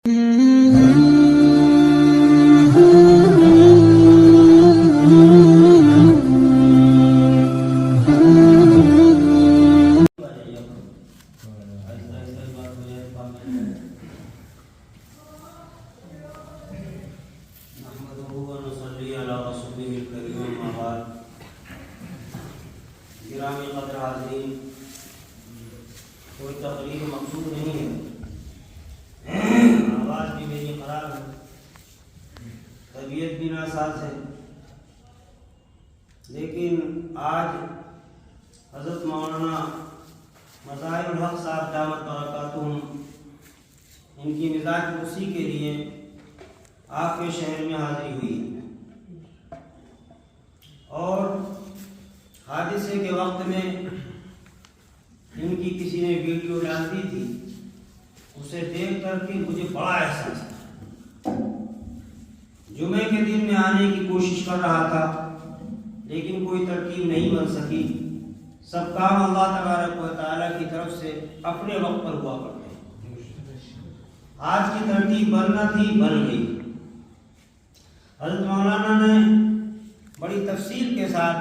گرامی قدر حاضرین، کوئی تقریر مقصود نہیں ہے، آواز بھی میری خراب ہے، طبیعت بھی ناساز ہے، لیکن آج حضرت مولانا مظاہر الحق صاحب دامت برکاتہم ان کی مزاج کرسی کے لیے آپ کے شہر میں حاضری ہوئی ہے، اور حادثے کے وقت میں ان کی کسی نے ویڈیو ڈال دی تھی، اسے دیکھ کر کے مجھے بڑا احساس تھا۔ جمعے کے دن میں آنے کی کوشش کر رہا تھا، لیکن کوئی ترتیب نہیں بن سکی۔ سب کام اللہ تبارک و تعالیٰ کی طرف سے اپنے وقت پر ہوا کرتے ہیں۔ آج کی ترتیب بننا تھی، بن گئی۔ حضرت مولانا نے بڑی تفصیل کے ساتھ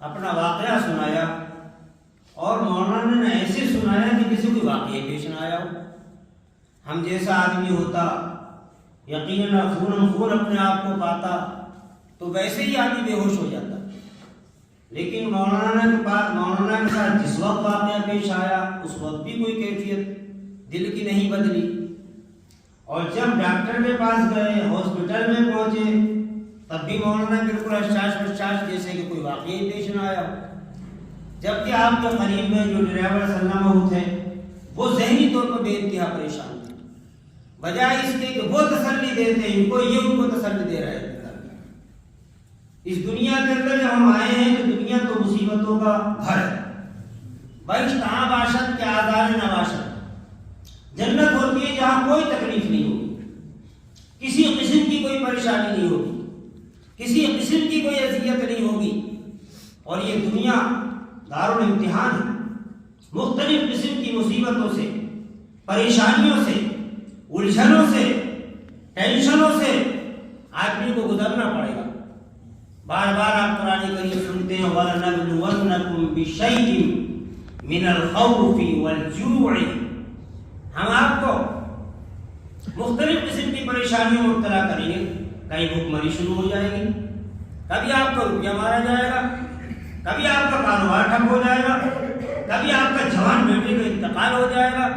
اپنا واقعہ سنایا، اور مولانا نے ایسے سنایا کہ کسی کوئی واقعہ پیش نہ آیا ہو۔ ہم جیسا آدمی ہوتا یقیناً خون اپنے آپ کو پاتا تو ویسے ہی آدمی بے ہوش ہو جاتا، لیکن مولانا کے ساتھ جس وقت واقعہ پیش آیا اس وقت بھی کوئی کیفیت دل کی نہیں بدلی، اور جب ڈاکٹر کے پاس گئے، ہاسپٹل میں پہنچے، تب بھی مولانا بالکل حشاش جیسے کہ کوئی واقعی پیش نہ آیا، جبکہ آپ کے قریب میں جو ڈرائیور سلامہ تھے وہ ذہنی طور پر بے انتہا پریشان تھے، بجائے اس کے کہ وہ تسلی دیتے ان کو تسلی دے رہے تھے۔ اس دنیا کے اندر جب ہم آئے ہیں تو دنیا تو مصیبتوں کا گھر ہے، بخش کہاں باشد کے آزار نواشد، جنت ہوتی ہے جہاں کوئی تکلیف نہیں ہوگی، کسی قسم کی کوئی پریشانی نہیں ہوگی، کسی قسم کی کوئی اذیت نہیں ہوگی، اور یہ دنیا دارالامتحان ہے۔ مختلف قسم کی مصیبتوں سے، پریشانیوں سے، الجھنوں سے، ٹینشنوں سے آدمی کو گزرنا پڑے گا۔ بار بار آپ قرآن کریم سنتے ہیں وَلَنَبْلُوَنَّكُمْ بِشَيْءٍ مِنَ الْخَوْفِ وَالْجُوعِ، ہم آپ کو مختلف قسم کی پریشانیوں میں مبتلا کریں گے۔ کہیں بھوکمری شروع ہو جائے گی، کبھی آپ کو روپیہ مارا جائے گا، کبھی آپ کا کاروبار ٹھپ ہو جائے گا، کبھی آپ کا جوان بیٹے کا انتقال ہو جائے گا،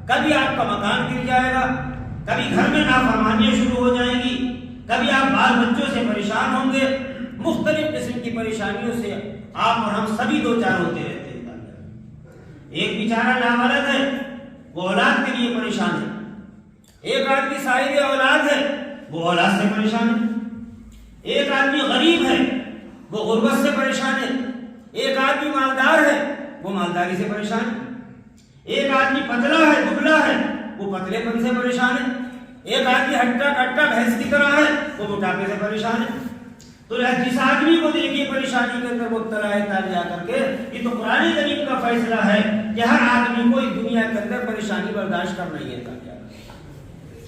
کبھی آپ کا مکان گر جائے گا، کبھی گھر میں نافرمانیاں شروع ہو جائیں گی، کبھی آپ بال بچوں سے پریشان ہوں گے۔ مختلف قسم کی پریشانیوں سے آپ اور ہم سبھی دو چار ہوتے رہتے ہیں۔ ایک بیچارہ ناولد ہے، وہ اولاد کے لیے پریشان ہے، ایک آدمی صاحب اولاد ہے، وہ اولاد سے پریشان ہے، ایک آدمی غریب ہے، وہ غربت سے پریشان ہے، ایک آدمی مالدار ہے، وہ مالداری سے پریشان ہے، ایک آدمی پتلا ہے، دبلا ہے، وہ پتلے پن سے پریشان ہے، ایک آدمی ہٹا کٹا بھینس کی طرح ہے، وہ موٹاپے سے پریشان ہے۔ تو جس آدمی کو دیکھیے پریشانی کے اندر مبتلا ہے تب جا کر کے، یہ تو قرآن کریم کا فیصلہ ہے کہ ہر آدمی کو اس دنیا کے اندر پریشانی برداشت کرنا ہی ہے۔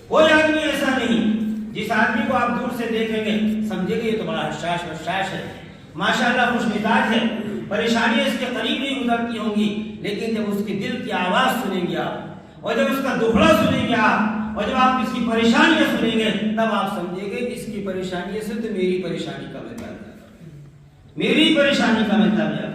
کوئی آدمی ایسا نہیں جس آدمی کو آپ دور سے دیکھیں گے سمجھے گے یہ تو بڑا حشاش ہے، ماشاءاللہ خوش مزاج ہے، پریشانیاں اس کے قریب نہیں گزرتی ہوں گی، لیکن جب اس کے دل کی آواز سنیں گے آپ، اور جب اس کا دکھڑا سنیں گے آپ، اور جب آپ اس کی پریشانیاں سنیں گے تب آپ سمجھیں گے کہ اس کی پریشانی سے تو میری پریشانی کا مطلب ہے، میری پریشانی کا مطلب ہے۔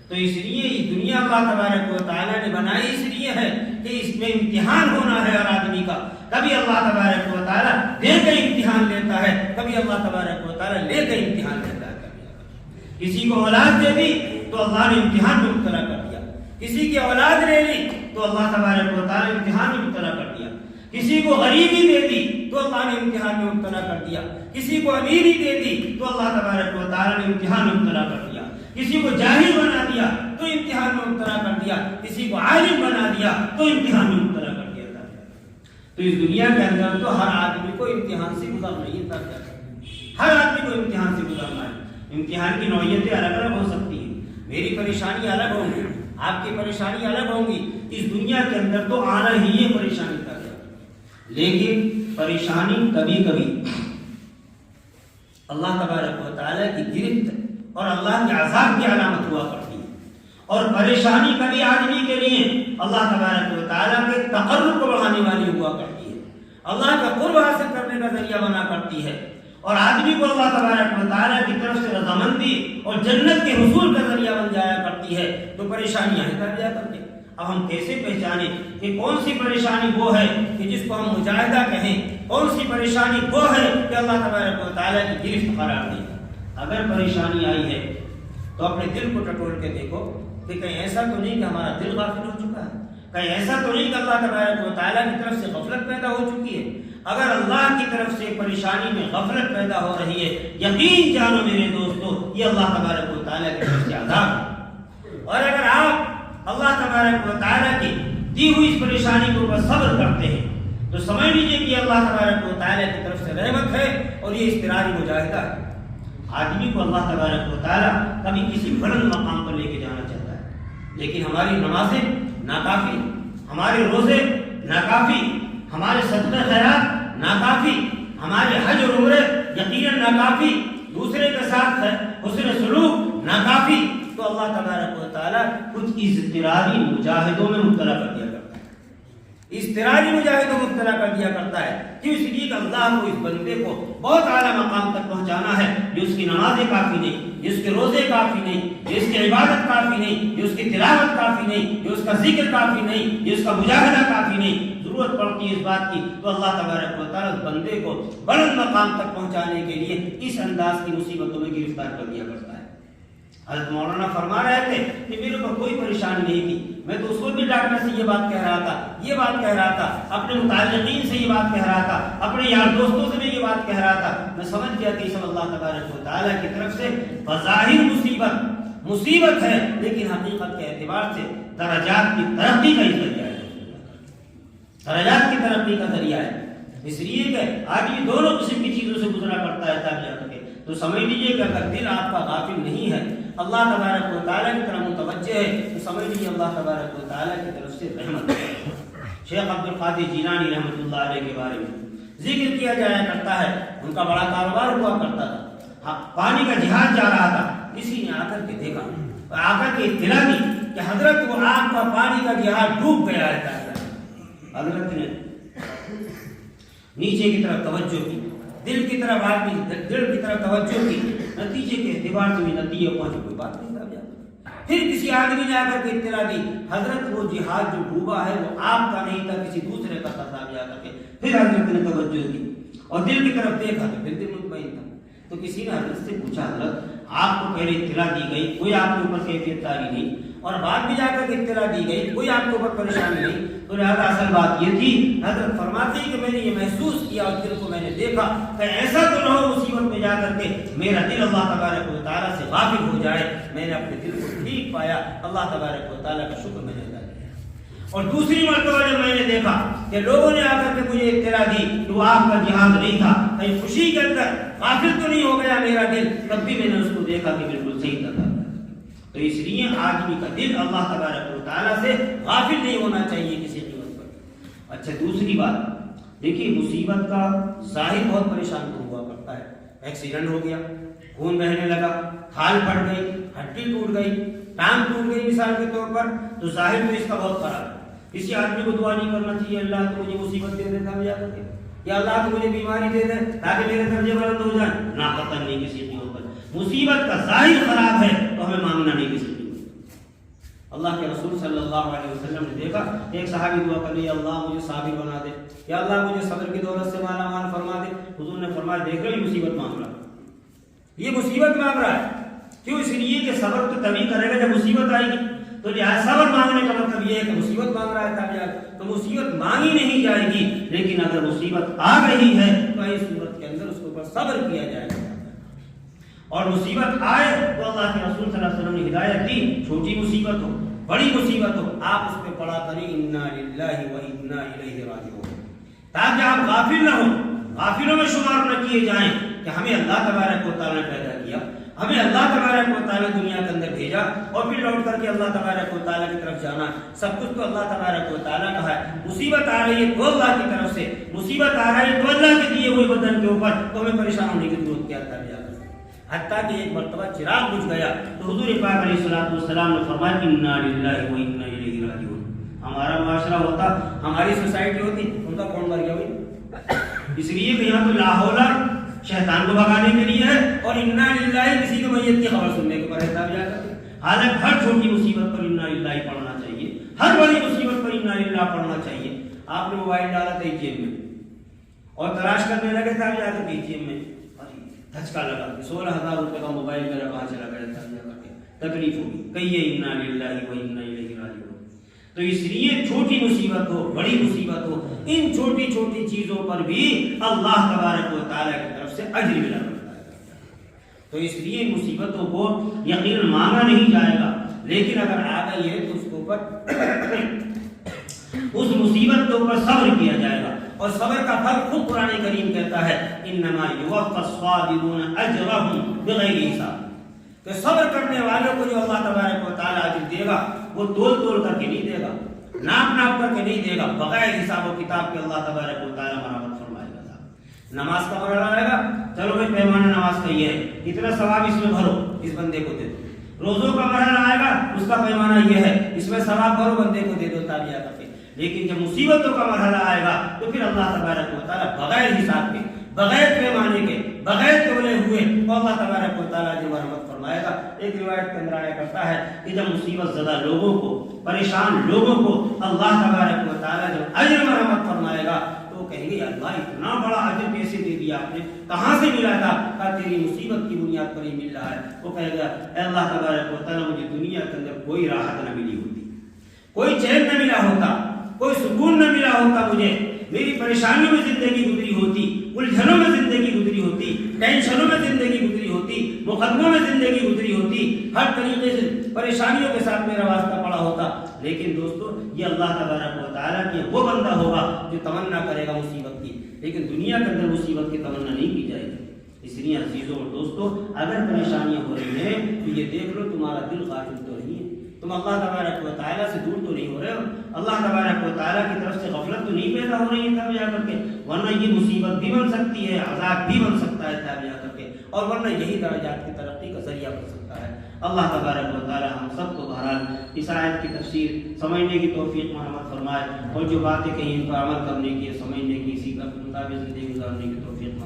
تو اس لیے یہ دنیا اللہ تبارک و تعالیٰ نے بنائی اس لیے ہے کہ اس میں امتحان ہونا ہے ہر آدمی کا۔ کبھی اللہ تبارک و تعالیٰ دے کر امتحان لیتا ہے، کبھی اللہ تبارک و تعالیٰ لے کر امتحان لیتا ہے۔ کسی کو اولاد دے دی تو اللہ نے امتحان میں مبتلا کر دیا، کسی کی اولاد لے لی تو اللہ تبارک و تعالیٰ نے امتحان میں مبتلا کر دیا، کسی کو غریبی دے دی تو اللہ نے امتحان میں مبتلا کر دیا، کسی کو امیری دے دی تو اللہ تبارک و تعالیٰ نے امتحان میں مبتلا کر دیا، کسی کو جاہل بنا دیا تو امتحان میں مبتلا کر دیا، کسی کو عالم بنا دیا تو امتحان میں مبتلا کر دیا۔ تو اس دنیا کے اندر تو ہر آدمی کو امتحان سے گزرنا ہی تھا، ہر آدمی کو امتحان سے گزرنا ہے۔ امتحان کی نوعیتیں الگ الگ ہو سکتی ہیں، میری پریشانی الگ ہوگی، آپ کی پریشانی الگ ہوگی، اس دنیا کے اندر تو آنا ہی ہے پریشانی کا۔ لیکن پریشانی کبھی کبھی اللہ تبارک و تعالیٰ کی گرفت اور اللہ کے عذاب کی علامت ہوا کرتی ہے، اور پریشانی کبھی آدمی کے لیے اللہ تبارک و تعالیٰ کے تقرب کو بڑھانے والی ہوا کرتی ہے، اللہ کا قرب حاصل کرنے کا ذریعہ بنا کرتی ہے، اور آدمی کو اللہ تبارک و تعالیٰ کی طرف سے رضامندی اور جنت کے حصول کا ذریعہ بن جایا کرتی ہے، تو پریشانیاں ہیں کر جایا کرتے۔ اب ہم کیسے پہچانیں کہ کون سی پریشانی وہ ہے کہ جس کو ہم مجاہدہ کہیں، کون سی پریشانی وہ ہے کہ اللہ تبارک و تعالیٰ کی گرفت قرار دیں؟ اگر پریشانی آئی ہے تو اپنے دل کو ٹٹول کے دیکھو کہ کہیں ایسا تو نہیں کہ ہمارا دل غافل ہو چکا ہے، کہیں ایسا تو نہیں کہ اللہ تبارک و تعالیٰ کی طرف سے غفلت پیدا ہو چکی ہے۔ اگر اللہ کی طرف سے پریشانی میں غفلت پیدا ہو رہی ہے، یقین جانو میرے دوستو یہ اللہ تبارک و تعالیٰ کی طرف سے عذاب ہے۔ اور اگر آپ اللہ تبارک و تعالیٰ کی دی ہوئی اس پریشانی کے اوپر صبر کرتے ہیں تو سمجھ لیجیے کہ اللہ تبارک و تعالیٰ کی طرف سے رحمت ہے، اور یہ اضطراری مجاہدہ ہے۔ آدمی کو اللہ تبارک و تعالیٰ کبھی کسی بلند مقام پر لے کے جانا چاہتا ہے، لیکن ہماری نمازیں ناکافی، ہمارے روزے ناکافی، ہمارے صدقہ خیرات ناکافی، ہمارے حج اور عمرے یقیناً ناکافی، دوسرے کے ساتھ حسن سلوک ناکافی، تو اللہ تبارک و تعالیٰ کچھ اضطراری مجاہدوں میں مبتلا کر دیا کرتا ہے، اضطراری مجاہدوں میں مبتلا کر دیا کرتا ہے، کہ اس لیے کہ اللہ کو اس بندے کو بہت اعلیٰ مقام تک پہنچانا ہے، جو اس کی نمازیں کافی نہیں، جو اس کے روزے کافی نہیں، جو اس کی عبادت کافی نہیں، جو اس کی تلاوت کافی نہیں، جو اس کا ذکر کافی نہیں، جو اس کا مجاہدہ کافی نہیں، ضرورت پڑتی ہے اس بات کی، تو اللہ تبارک و تعالیٰ اس بندے کو بلند مقام تک پہنچانے کے لیے اس انداز کی مصیبتوں میں گرفتار کر دیا کرتا ہے۔ حضرت مولانا فرما رہے تھے کہ میرے کو کوئی پریشانی نہیں تھی، میں تو اس کو بھی ڈاکٹر سے یہ بات کہہ رہا تھا، یہ بات کہہ رہا تھا، اپنے متعلقین سے یہ بات کہہ رہا تھا، اپنے یار دوستوں سے میں یہ بات کہہ رہا تھا، میں سمجھ گیا کہ سب اللہ تبارک و تعالیٰ کی طرف سے بظاہر مصیبت ہے، لیکن حقیقت کے اعتبار سے درجات کی ترقی کا ہی ذریعہ ہے، درجات کی ترقی کا ذریعہ ہے۔ اس لیے کہ آدمی دونوں قسم کی چیزوں سے گزرا کرتا ہے تب جا کے، تو سمجھ لیجیے کہ اگر دل آپ کا غافل نہیں ہے، اللہ تبارک و تعالیٰ کی طرف متوجہ ہے، تو سمجھ لیجیے اللہ تبارک و تعالیٰ کی طرف سے رحمت ہے۔ شیخ عبد القادر جیلانی رحمۃ اللہ علیہ کے بارے میں ذکر کیا جایا کرتا ہے، ان کا بڑا کاروبار ہوا کرتا تھا، پانی کا جہاز جا رہا تھا، کسی نے آ کر کے دیکھا اور آ کر کے اطلاع دی کہ حضرت وہ آپ کا پانی کا جہاز ڈوب گیا ہے۔ حضرت نے نیچے کی طرف توجہ کی، دل کی طرف توجہ کی، نتیجے کے اعتبار سے بھی نتیجے پہنچے، کوئی بات نہیں تھا۔ پھر کسی آدمی نے آ کر کے اطلاع دی، حضرت وہ جہاز جو ڈوبا ہے وہ آپ کا نہیں تھا، کسی دوسرے کا تھا۔ جا کر کے پھر حضرت نے توجہ کی اور دل کی طرف دیکھا تو پھر دل مطمئن تھا۔ تو کسی نے حضرت سے پوچھا، حضرت آپ کو پہلے اطلاع دی گئی، کوئی آپ کے اوپر کیفیت طاری نہیں، اور بعد میں جا کر کے اطلاع دی گئی، کوئی آپ کے اوپر پریشانی نہیں، تو لہٰذا اصل بات یہ تھی۔ حضرت فرماتے ہیں کہ میں نے یہ محسوس کیا اور دل کو میں نے دیکھا کہ ایسا تو نہ ہو مصیبت میں جا کر کے میرا دل اللہ تبارک و تعالیٰ سے غافل ہو جائے۔ میں نے اپنے دل کو ٹھیک پایا، اللہ تبارک و تعالیٰ کا شکر میں نے ادا کیا۔ اور دوسری مرتبہ جب میں نے دیکھا کہ لوگوں نے آ کر کے مجھے اطلاع دی کہ وہ آپ کا جہاز نہیں تھا، کہیں خوشی کے اندر غافل تو نہیں ہو گیا میرا دل، تب بھی میں نے اس کو دیکھا کہ بالکل صحیح تھا۔ تو اس لیے آدمی کا دل اللہ تبارک و تعالیٰ سے غافل نہیں ہونا چاہیے کسی قیمت پر۔ اچھا دوسری بات دیکھیے، مصیبت کا ظاہر بہت پریشان تو ہوا کرتا ہے، ایکسیڈنٹ ہو گیا، خون بہنے لگا، کھال پھٹ گئی، ہڈی ٹوٹ گئی، ٹانگ ٹوٹ گئی مثال کے طور پر، تو ظاہر تو اس کا بہت خراب ہے۔ کسی آدمی کو دعا نہیں کرنا چاہیے اللہ تو مجھے مصیبت دے دے کام جا کر کے، یا اللہ تو مجھے بیماری دے دے تاکہ میرے درجے بلند ہو جائیں، نہ قطع نہیں کسی قیمت پر۔ مصیبت کا ظاہر خراب ہے تو ہمیں مانگنا نہیں کسی قیمت۔ اللہ کے رسول صلی اللہ علیہ وسلم نے دیکھا ایک صحابی دعا کر رہی ہے، اللہ مجھے صابر بنا دے، یا اللہ مجھے صبر کی دولت سے مالا مال فرما دے۔ حضور نے فرمایا دیکھ رہے مصیبت مانگ رہا ہے، یہ مصیبت مانگ رہا ہے، کیوں؟ اس لیے کہ صبر تو تبھی کرے گا جب مصیبت آئے گی، تو لہٰذا صبر مانگنے کا مطلب یہ ہے کہ مصیبت مانگ رہا ہے تب، تو مصیبت مانگی نہیں جائے گی، لیکن اگر مصیبت آ گئی ہے تو اس صورت کے اندر اس کے اوپر صبر کیا جائے گا، اور مصیبت آئے تو اللہ کے رسول صلی اللہ علیہ وسلم نے ہدایت دی، چھوٹی مصیبت ہو بڑی مصیبت ہو آپ اس پہ پڑھا کریں انا للہ و انا الیہ راجعون، تاکہ آپ غافل نہ ہوں، غافلوں میں شمار نہ کیے جائیں کہ ہمیں اللہ تبارک و تعالیٰ نے پیدا کیا، ہمیں اللہ تبارک و تعالیٰ دنیا کے اندر بھیجا اور پھر لوٹ کر کے اللہ تبارک و تعالیٰ کی طرف جانا، سب کچھ تو اللہ تبارک و تعالیٰ کا ہے۔ مصیبت آ رہی ہے تو اللہ کی طرف سے، مصیبت آ رہی ہے تو اللہ کے دیے ہوئے بدن کے اوپر، تو ہمیں پریشان ہونے کی ضرورت کیا تھا؟ حتیٰ کہ ایک مرتبہ چراغ بجھ گیا تو حضور پاک علیہ الصلوۃ والسلام نے فرمایا انا للہ و انا الیہ راجعون۔ ہمارا معاشرہ ہوتا، ہماری سوسائٹی ہوتی، ان کا کون مر گیا بھائی؟ اس لیے کہ یہاں تو لا حول شیطان کو بھگانے کے لیے ہے، اور انا للہ کسی کے میت کی خبر سننے کے پر حساب جا کرتے۔ حالانکہ ہر چھوٹی مصیبت پر انا للہ پڑھنا چاہیے، ہر بڑی مصیبت پر انا للہ پڑھنا چاہیے۔ آپ نے موبائل ڈالا تھا جیب میں اور تلاش کرنے لگے تھا جا کر جیب میں دھچکا لگا، 16,000 روپے کا موبائل میرا کہاں چلا گیا تھا، جا کر کے تکلیف ہوگی، کہیے انا للہ و انا الیہ راجعون۔ تو اس لیے چھوٹی مصیبت ہو بڑی مصیبت ہو، ان چھوٹی چھوٹی چیزوں پر بھی اللہ تبارک و تعالیٰ کی طرف سے اجر ملا کرتا ہے۔ تو اس لیے ان مصیبتوں کو یقیناً مانگا نہیں جائے گا، لیکن اگر آ گئی ہے تو اس کے اوپر اس مصیبت کے اوپر صبر کیا جائے گا، اور صبر کا پھل خود قرآن کریم کہتا ہے انما یوفی الصابرون اجرهم بغیر حساب، کہ صبر کرنے والوں کو جو اللہ تبارک و تعالیٰ اجر دے گا وہ تول کر کے نہیں دے گا، ناپ کر کے نہیں دے گا، بغیر حساب و کتاب کے اللہ تبارک و تعالیٰ مرحمت فرمائے گا۔ نماز کا مرحلہ آئے گا، چلو بھائی پیمانہ نماز کا یہ ہے، اتنا ثواب اس میں بھرو، اس بندے کو دے دو۔ روزوں کا مرحلہ آئے گا، اس کا پیمانہ یہ ہے، اس میں ثواب بھرو، بندے کو دے دو تابعہ کر کے۔ لیکن جب مصیبتوں کا مرحلہ آئے گا تو پھر اللہ تبارک و تعالیٰ بغیر حساب کے، بغیر پیمانے کے، بغیر تولے ہوئے تو اللہ تبارک و تعالیٰ جو مرحمت فرمائے گا۔ ایک روایت کے اندر آیا کرتا ہے کہ جب مصیبت زدہ لوگوں کو، پریشان لوگوں کو اللہ تبارک و تعالیٰ جب اجر مرحمت فرمائے گا تو وہ کہیں گے اللہ اتنا بڑا اجر کیسے دے دیا آپ نے، کہاں سے ملا تھا؟ کہا تیری مصیبت کی بنیاد پر ہی مل رہا ہے۔ وہ کہے گا اے اللہ تبارک و تعالیٰ مجھے دنیا کے اندر کوئی راحت نہ ملی ہوتی، کوئی چین نہ ملا ہوتا، کوئی سکون نہ ملا ہوتا، مجھے میری پریشانیوں میں زندگی گزری ہوتی، الجھنوں میں زندگی گزری ہوتی، ٹینشنوں میں زندگی گزری ہوتی، مقدموں میں زندگی گزری ہوتی، ہر طریقے سے پریشانیوں کے ساتھ میرا واسطہ پڑا ہوتا۔ لیکن دوستو یہ اللہ تبارک و تعالیٰ کی وہ بندہ ہوگا جو تمنا کرے گا مصیبت کی، لیکن دنیا کے اندر مصیبت کی تمنا نہیں کی جائے گی۔ اس لیے عزیزوں اور دوستو اگر پریشانیاں ہو رہی ہیں تو یہ دیکھ لو تمہارا دل غافل تو نہیں ہے، تم اللہ تبارک و تعالیٰ سے دور تو نہیں ہو رہے ہو، اللہ تبارک و تعالیٰ کی طرف سے غفلت تو نہیں پیدا ہو رہی ہے تب جا کر کے، ورنہ یہ مصیبت بھی بن سکتی ہے، عذاب بھی بن سکتا ہے تب جا کر کے، اور ورنہ یہی درجات کی ترقی کا ذریعہ بن سکتا ہے۔ اللہ تبارک و تعالیٰ ہم سب کو بہرحال اس آیت کی تفسیر سمجھنے کی توفیق مرحمت فرمائے، اور جو باتیں کہیں ان پر عمل کرنے کی، سمجھنے کی، اسی کا مطابق زندگی گزارنے کی توفیق